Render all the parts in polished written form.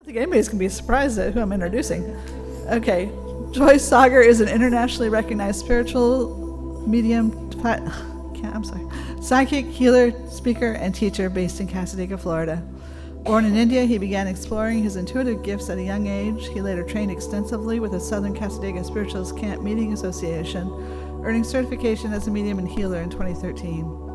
think anybody's going to be surprised at who I'm introducing. Okay, Joy Sagar is an internationally recognized spiritual medium, psychic, healer, speaker, and teacher based in Cassadaga, Florida. Born in India, he began exploring his intuitive gifts at a young age. He later trained extensively with the Southern Cassadaga Spiritualist Camp Meeting Association, earning certification as a medium and healer in 2013.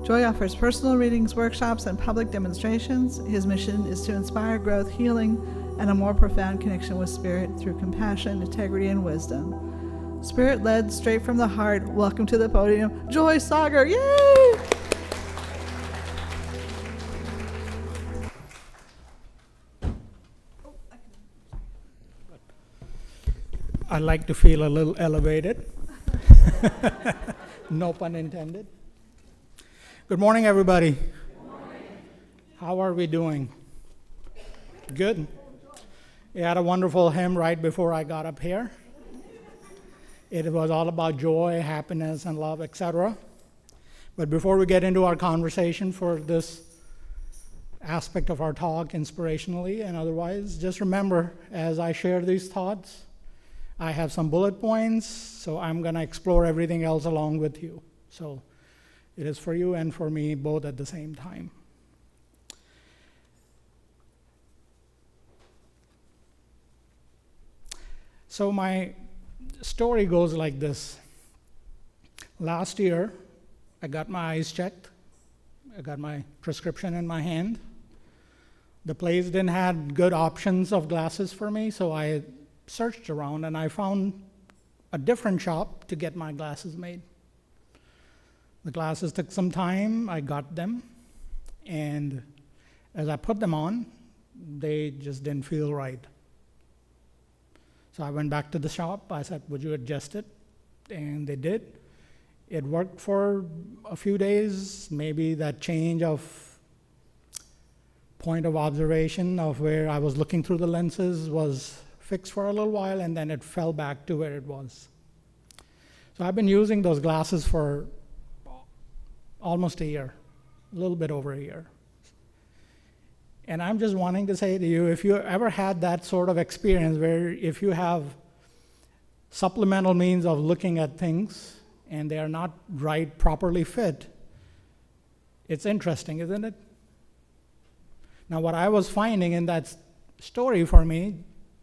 Joy offers personal readings, workshops, and public demonstrations. His mission is to inspire growth, healing, and a more profound connection with Spirit through compassion, integrity, and wisdom. Spirit-led, straight from the heart, welcome to the podium, Joy Sagar, yay! I like to feel a little elevated. No pun intended. Good morning, everybody. Good morning. How are we doing? Good. We had a wonderful hymn right before I got up here. It was all about joy, happiness, and love, etc. But before we get into our conversation for this aspect of our talk, inspirationally and otherwise, just remember, as I share these thoughts, I have some bullet points, so I'm going to explore everything else along with you. So it is for you and for me both at the same time. So my story goes like this. Last year, I got my eyes checked. I got my prescription in my hand. The place didn't have good options of glasses for me, so I searched around and I found a different shop to get my glasses made. The glasses took some time. I got them, and as I put them on, they just didn't feel right. So I went back to the shop. I said, would you adjust it? And they did. It worked for a few days. Maybe that change of point of observation of where I was looking through the lenses was fixed for a little while, and then it fell back to where it was. So I've been using those glasses for almost a year, a little bit over a year. And I'm just wanting to say to you, if you ever had that sort of experience where if you have supplemental means of looking at things and they are not right, properly fit, it's interesting, isn't it? Now, what I was finding in that story for me,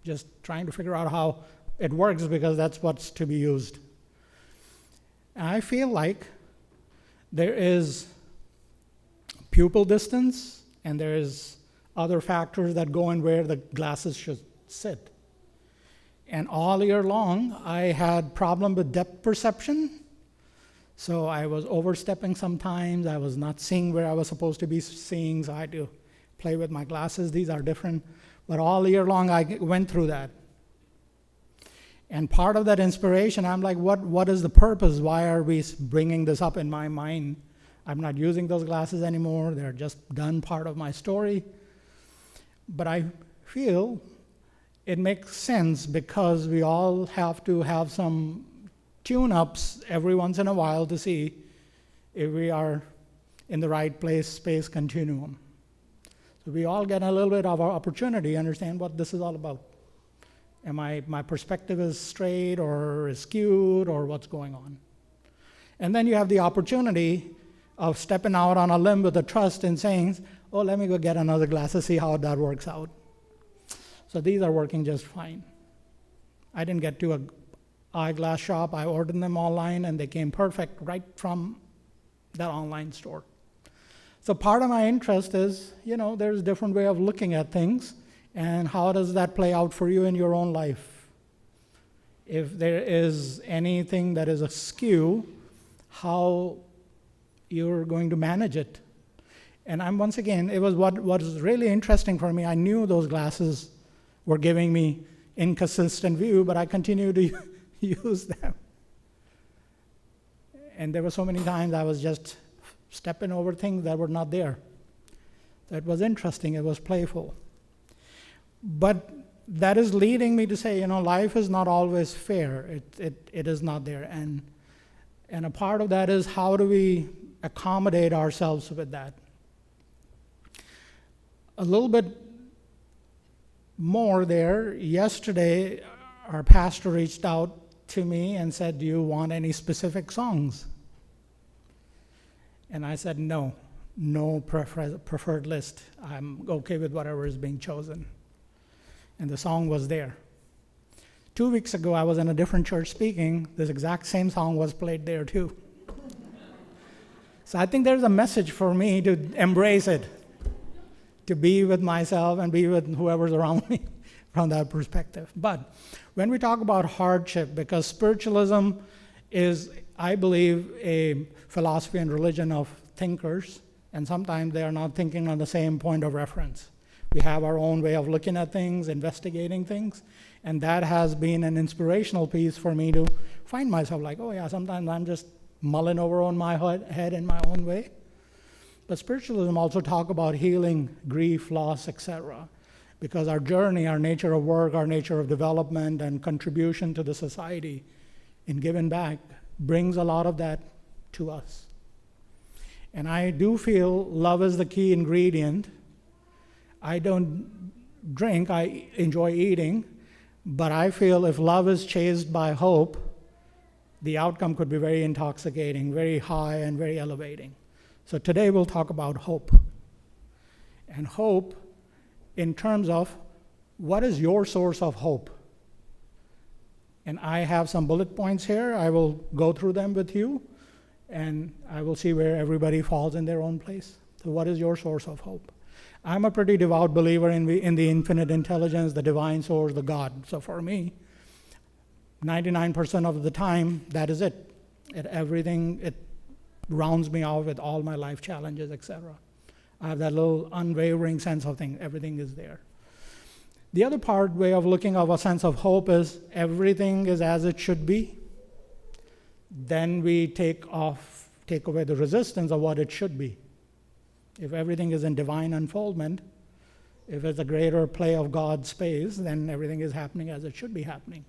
just trying to figure out how it works because that's what's to be used. And I feel like there is pupil distance and there is other factors that go in where the glasses should sit. And all year long, I had problem with depth perception. So I was overstepping sometimes. I was not seeing where I was supposed to be seeing, so I had to play with my glasses. These are different. But all year long, I went through that. And part of that inspiration, I'm like, what is the purpose? Why are we bringing this up in my mind? I'm not using those glasses anymore. They're just done part of my story. But I feel it makes sense because we all have to have some tune-ups every once in a while to see if we are in the right place, space continuum. So we all get a little bit of our opportunity to understand what this is all about. Am my perspective is straight or is skewed or what's going on? And then you have the opportunity of stepping out on a limb with a trust and saying, oh, let me go get another glass to see how that works out. So these are working just fine. I didn't get to an eyeglass shop. I ordered them online and they came perfect right from that online store. So part of my interest is, there's a different way of looking at things. And how does that play out for you in your own life? If there is anything that is askew, how you're going to manage it. And once again, it was what was really interesting for me. I knew those glasses were giving me inconsistent view, but I continued to use them. And there were so many times I was just stepping over things that were not there. That was interesting. It was playful. But that is leading me to say, life is not always fair. It is not there. And a part of that is how do we accommodate ourselves with that? A little bit more there. Yesterday, our pastor reached out to me and said, "Do you want any specific songs?" And I said, no preferred list. I'm okay with whatever is being chosen. And the song was there. 2 weeks ago, I was in a different church speaking. This exact same song was played there too. So I think there's a message for me to embrace it, to be with myself and be with whoever's around me from that perspective. But when we talk about hardship, because spiritualism is, I believe, a philosophy and religion of thinkers, and sometimes they are not thinking on the same point of reference. We have our own way of looking at things, investigating things, and that has been an inspirational piece for me to find myself like, oh yeah, sometimes I'm just mulling over on my head in my own way. But spiritualism also talk about healing, grief, loss, etc. Because our journey, our nature of work, our nature of development and contribution to the society in giving back brings a lot of that to us. And I do feel love is the key ingredient. I don't drink, I enjoy eating, but I feel if love is chased by hope, the outcome could be very intoxicating, very high, and very elevating. So today we'll talk about hope. And hope in terms of what is your source of hope? And I have some bullet points here. I will go through them with you, and I will see where everybody falls in their own place. So what is your source of hope? I'm a pretty devout believer in the infinite intelligence, the divine source, the God. So for me, 99% of the time, that is it. It rounds me out with all my life challenges, etc. I have that little unwavering sense of things. Everything is there. The other way of looking of a sense of hope is everything is as it should be. Then we take away the resistance of what it should be. If everything is in divine unfoldment, if it's a greater play of God's space, then everything is happening as it should be happening.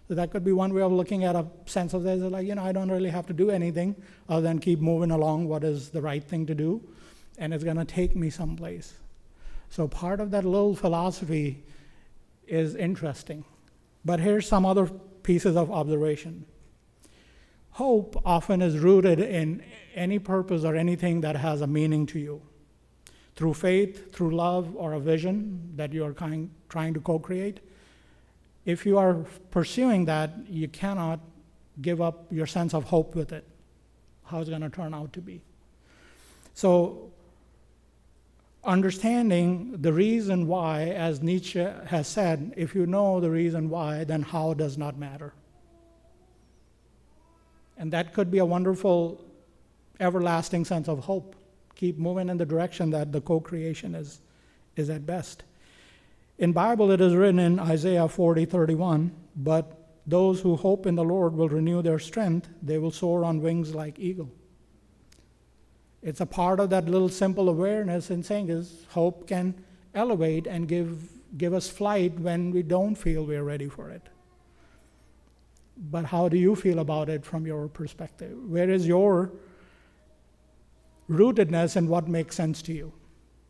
So that could be one way of looking at a sense of this, like, I don't really have to do anything other than keep moving along what is the right thing to do, and it's going to take me someplace. So part of that little philosophy is interesting. But here's some other pieces of observation. Hope often is rooted in any purpose or anything that has a meaning to you. Through faith, through love, or a vision that you are trying to co-create. If you are pursuing that, you cannot give up your sense of hope with it, how it's going to turn out to be. So, understanding the reason why, as Nietzsche has said, if you know the reason why, then how does not matter. And that could be a wonderful, everlasting sense of hope. Keep moving in the direction that the co-creation is at best. In Bible, it is written in Isaiah 40:31, but those who hope in the Lord will renew their strength. They will soar on wings like eagle. It's a part of that little simple awareness in saying is hope can elevate and give us flight when we don't feel we're ready for it. But how do you feel about it from your perspective? Where is your rootedness and what makes sense to you?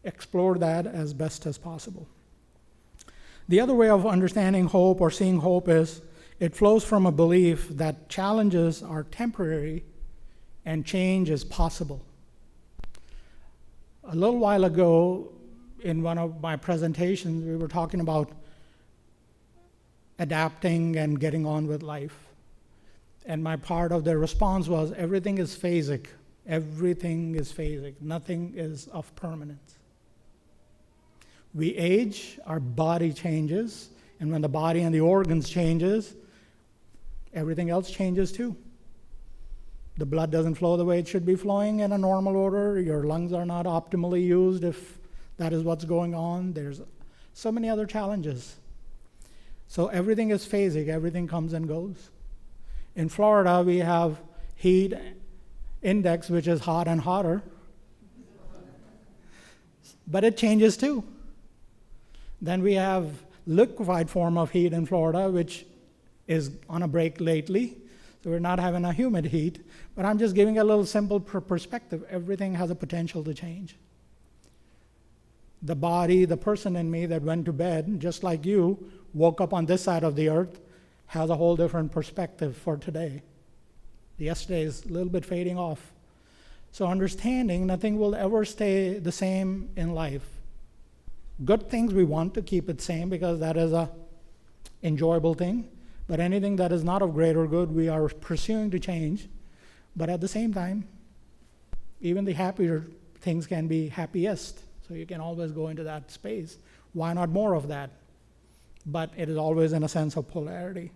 Explore that as best as possible. The other way of understanding hope or seeing hope is it flows from a belief that challenges are temporary and change is possible. A little while ago, in one of my presentations, we were talking about adapting and getting on with life. And my part of the response was everything is phasic. Everything is phasic. Nothing is of permanence. We age, our body changes, and when the body and the organs changes, everything else changes too. The blood doesn't flow the way it should be flowing in a normal order. Your lungs are not optimally used if that is what's going on. There's so many other challenges. So everything is phasic. Everything comes and goes. In Florida, we have heat index, which is hot and hotter. But it changes too. Then we have liquefied form of heat in Florida, which is on a break lately. So we're not having a humid heat. But I'm just giving a little simple perspective. Everything has a potential to change. the body, the person in me that went to bed, just like you, woke up on this side of the earth, has a whole different perspective for today. Yesterday is a little bit fading off. So understanding nothing will ever stay the same in life. Good things we want to keep it same because that is a enjoyable thing. But anything that is not of greater good, we are pursuing to change. But at the same time, even the happier things can be happiest. So you can always go into that space. Why not more of that? But it is always in a sense of polarity.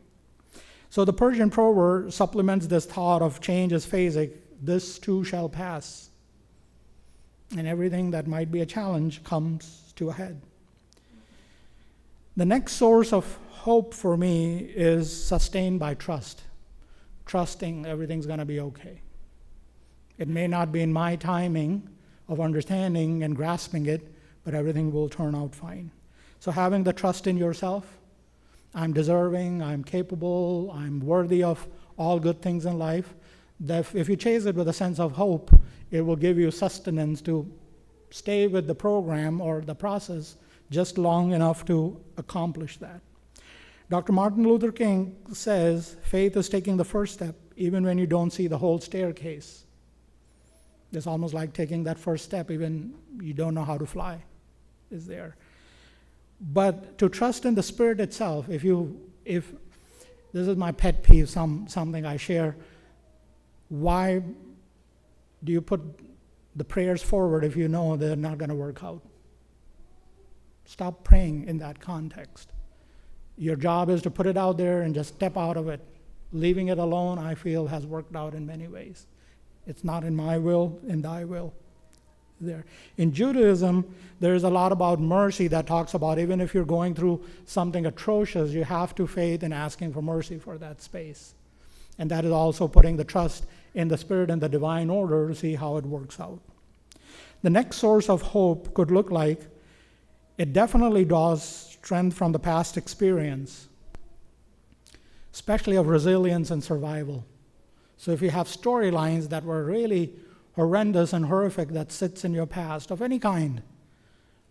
So the Persian proverb supplements this thought of change is phasic. This too shall pass. And everything that might be a challenge comes to a head. The next source of hope for me is sustained by trust. Trusting everything's going to be okay. It may not be in my timing of understanding and grasping it, but everything will turn out fine. So having the trust in yourself, I'm deserving, I'm capable, I'm worthy of all good things in life. That if you chase it with a sense of hope, it will give you sustenance to stay with the program or the process just long enough to accomplish that. Dr. Martin Luther King says, faith is taking the first step even when you don't see the whole staircase. It's almost like taking that first step even you don't know how to fly is there. But to trust in the Spirit itself, if this is my pet peeve, something I share, why do you put the prayers forward if you know they're not going to work out? Stop praying in that context. Your job is to put it out there and just step out of it. Leaving it alone, I feel, has worked out in many ways. It's not in my will, in thy will. There. In Judaism, there's a lot about mercy that talks about even if you're going through something atrocious, you have to faith in asking for mercy for that space. And that is also putting the trust in the Spirit and the divine order to see how it works out. The next source of hope could look like it definitely draws strength from the past experience, especially of resilience and survival. So if you have storylines that were really horrendous and horrific that sits in your past of any kind,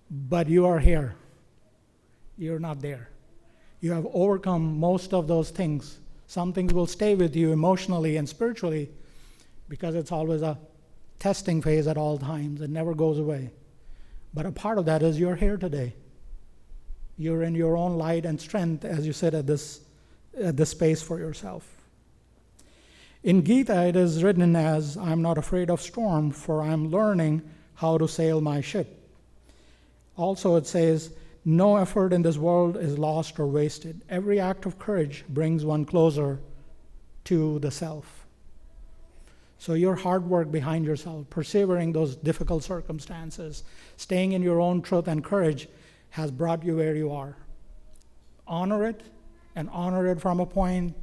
but you are here, you're not there. You have overcome most of those things. Some things will stay with you emotionally and spiritually because it's always a testing phase at all times. It never goes away. But a part of that is you're here today. You're in your own light and strength as you sit at this space for yourself. In Gita, it is written as, I'm not afraid of storm, for I'm learning how to sail my ship. Also, it says, no effort in this world is lost or wasted. Every act of courage brings one closer to the self. So your hard work behind yourself, persevering those difficult circumstances, staying in your own truth and courage has brought you where you are. Honor it, and honor it from a point.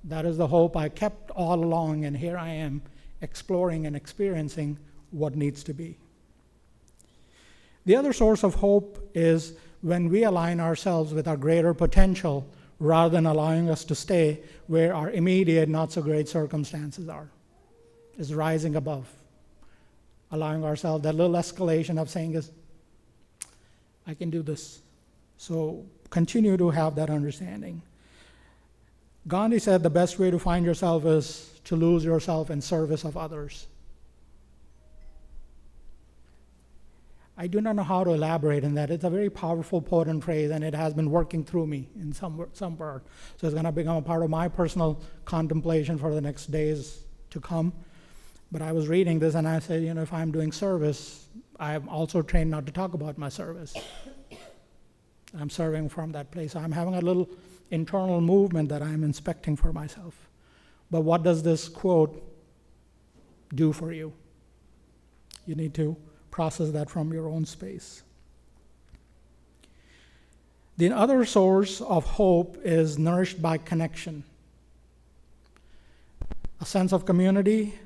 That is the hope I kept all along, and here I am exploring and experiencing what needs to be. The other source of hope is when we align ourselves with our greater potential rather than allowing us to stay where our immediate not-so-great circumstances are. Is rising above. Allowing ourselves that little escalation of saying is, I can do this. So continue to have that understanding. Gandhi said the best way to find yourself is to lose yourself in service of others. I do not know how to elaborate on that. It's a very powerful, potent phrase, and it has been working through me in some part. So it's going to become a part of my personal contemplation for the next days to come. But I was reading this, and I said, if I'm doing service, I'm also trained not to talk about my service. I'm serving from that place. I'm having a little internal movement that I'm inspecting for myself. But what does this quote do for you? You need to process that from your own space. The other source of hope is nourished by connection. A sense of community,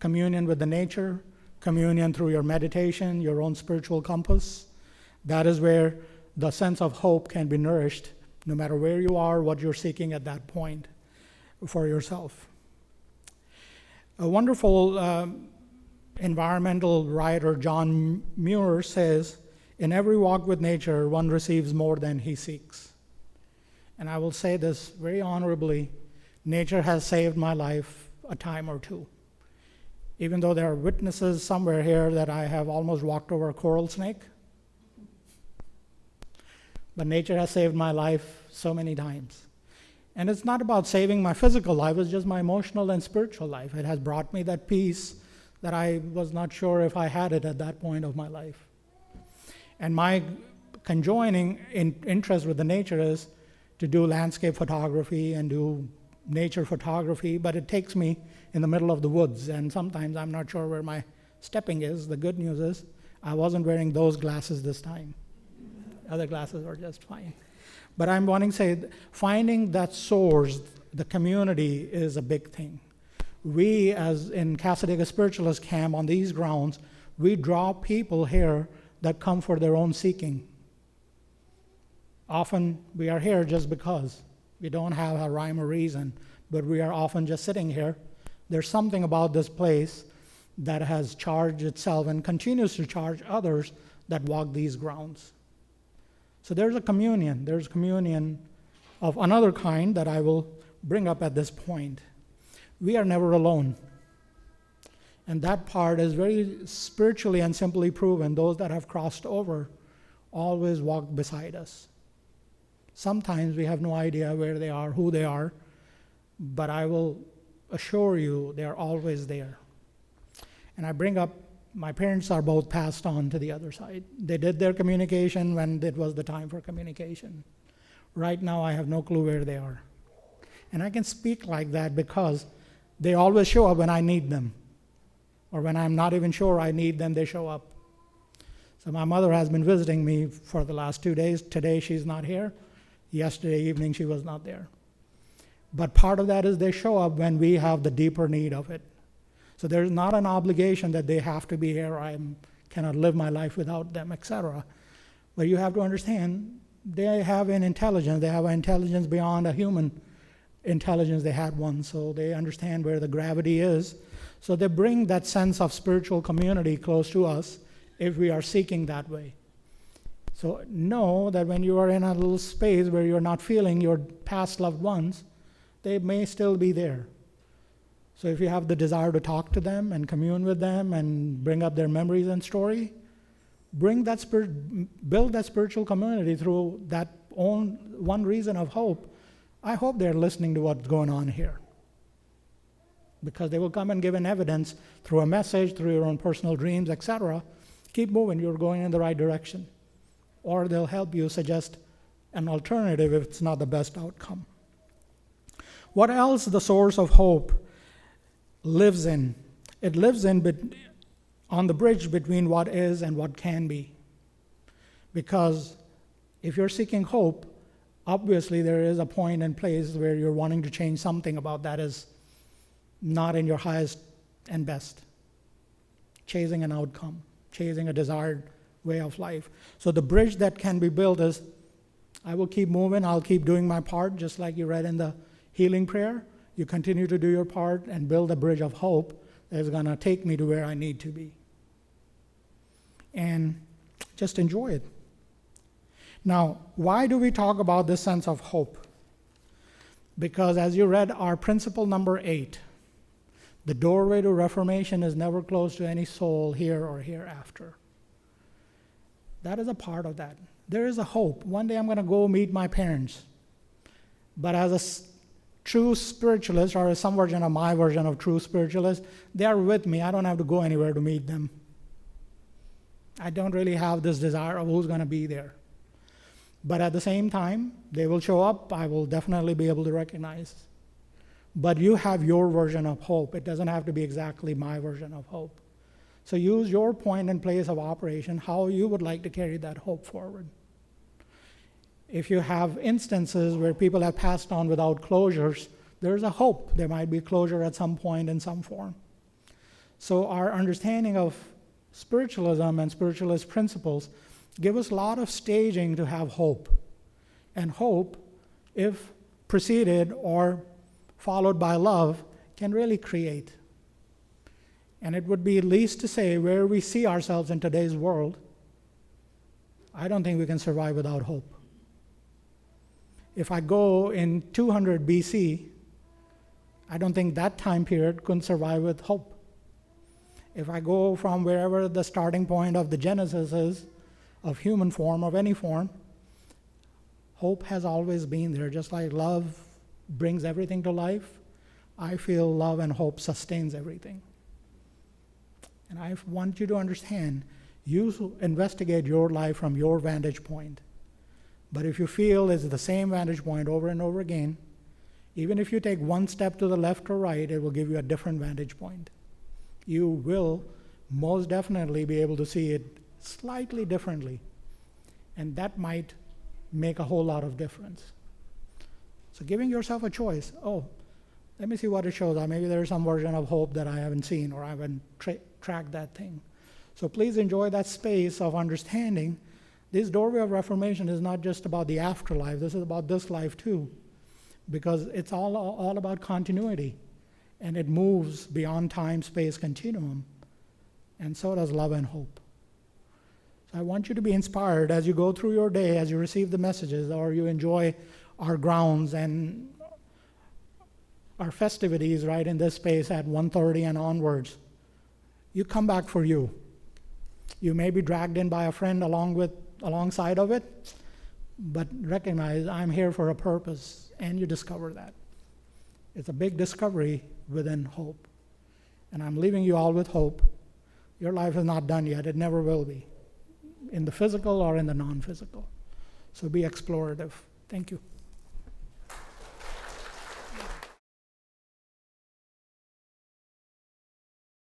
communion with the nature, communion through your meditation, your own spiritual compass. That is where the sense of hope can be nourished, no matter where you are, what you're seeking at that point for yourself. A wonderful environmental writer, John Muir, says, In every walk with nature, one receives more than he seeks. And I will say this very honorably, nature has saved my life a time or two. Even though there are witnesses somewhere here that I have almost walked over a coral snake, but nature has saved my life so many times. And it's not about saving my physical life, it's just my emotional and spiritual life. It has brought me that peace that I was not sure if I had it at that point of my life. And my conjoining interest with the nature is to do landscape photography and do nature photography, but it takes me in the middle of the woods, and sometimes I'm not sure where my stepping is. The good news is I wasn't wearing those glasses this time. Other glasses are just fine. But I'm wanting to say, finding that source, the community, is a big thing. We, as in Cassadaga Spiritualist Camp on these grounds, we draw people here that come for their own seeking. Often we are here just because. We don't have a rhyme or reason, but we are often just sitting here. There's something about this place that has charged itself and continues to charge others that walk these grounds. So there's a communion. There's communion of another kind that I will bring up at this point. We are never alone. And that part is very spiritually and simply proven. Those that have crossed over always walk beside us. Sometimes we have no idea where they are, who they are, but I will assure you they are always there. And I bring up, my parents are both passed on to the other side. They did their communication when it was the time for communication. Right now I have no clue where they are. And I can speak like that because they always show up when I need them. Or when I'm not even sure I need them, they show up. So my mother has been visiting me for the last 2 days. Today she's not here. Yesterday evening she was not there. But part of that is they show up when we have the deeper need of it. So there's not an obligation that they have to be here, I cannot live my life without them, etc. But you have to understand, they have an intelligence. They have an intelligence beyond a human intelligence they had once. So they understand where the gravity is. So they bring that sense of spiritual community close to us if we are seeking that way. So know that when you are in a little space where you're not feeling your past loved ones, they may still be there. So if you have the desire to talk to them and commune with them and bring up their memories and story, build that spiritual community through that one reason of hope. I hope they're listening to what's going on here, because they will come and give an evidence through a message, through your own personal dreams, etc. Keep moving, you're going in the right direction. Or they'll help you suggest an alternative if it's not the best outcome. What else the source of hope lives in? It lives on the bridge between what is and what can be. Because if you're seeking hope, obviously there is a point and place where you're wanting to change something about that is not in your highest and best. Chasing an outcome, chasing a desired way of life. So the bridge that can be built is, I will keep moving, I'll keep doing my part, just like you read in the healing prayer. You continue to do your part and build a bridge of hope that is going to take me to where I need to be. And just enjoy it. Now, why do we talk about this sense of hope? Because as you read our principle number 8, the doorway to reformation is never closed to any soul here or hereafter. That is a part of that. There is a hope. One day I'm going to go meet my parents. But as a true spiritualist, or some version of my version of true spiritualist, they are with me. I don't have to go anywhere to meet them. I don't really have this desire of who's going to be there. But at the same time, they will show up. I will definitely be able to recognize. But you have your version of hope. It doesn't have to be exactly my version of hope. So use your point and place of operation, how you would like to carry that hope forward. If you have instances where people have passed on without closures, there's a hope. There might be closure at some point in some form. So our understanding of spiritualism and spiritualist principles give us a lot of staging to have hope. And hope, if preceded or followed by love, can really create. And it would be least to say where we see ourselves in today's world. I don't think we can survive without hope. If I go in 200 BC, I don't think that time period could survive with hope. If I go from wherever the starting point of the Genesis is, of human form, of any form, hope has always been there. Just like love brings everything to life, I feel love and hope sustains everything. And I want you to understand, you investigate your life from your vantage point. But if you feel it's the same vantage point over and over again, even if you take one step to the left or right, it will give you a different vantage point. You will most definitely be able to see it slightly differently. And that might make a whole lot of difference. So giving yourself a choice, let me see what it shows. Or maybe there's some version of hope that I haven't seen, or I haven't tracked that thing. So please enjoy that space of understanding. This doorway of reformation is not just about the afterlife. This is about this life too, because it's all about continuity, and it moves beyond time-space continuum, and so does love and hope. So I want you to be inspired as you go through your day, as you receive the messages, or you enjoy our grounds and our festivities right in this space at 1:30 and onwards. You come back for you. You may be dragged in by a friend alongside of it, but recognize I'm here for a purpose, and you discover that. It's a big discovery within hope. And I'm leaving you all with hope. Your life is not done yet. It never will be, in the physical or in the non-physical. So be explorative. Thank you.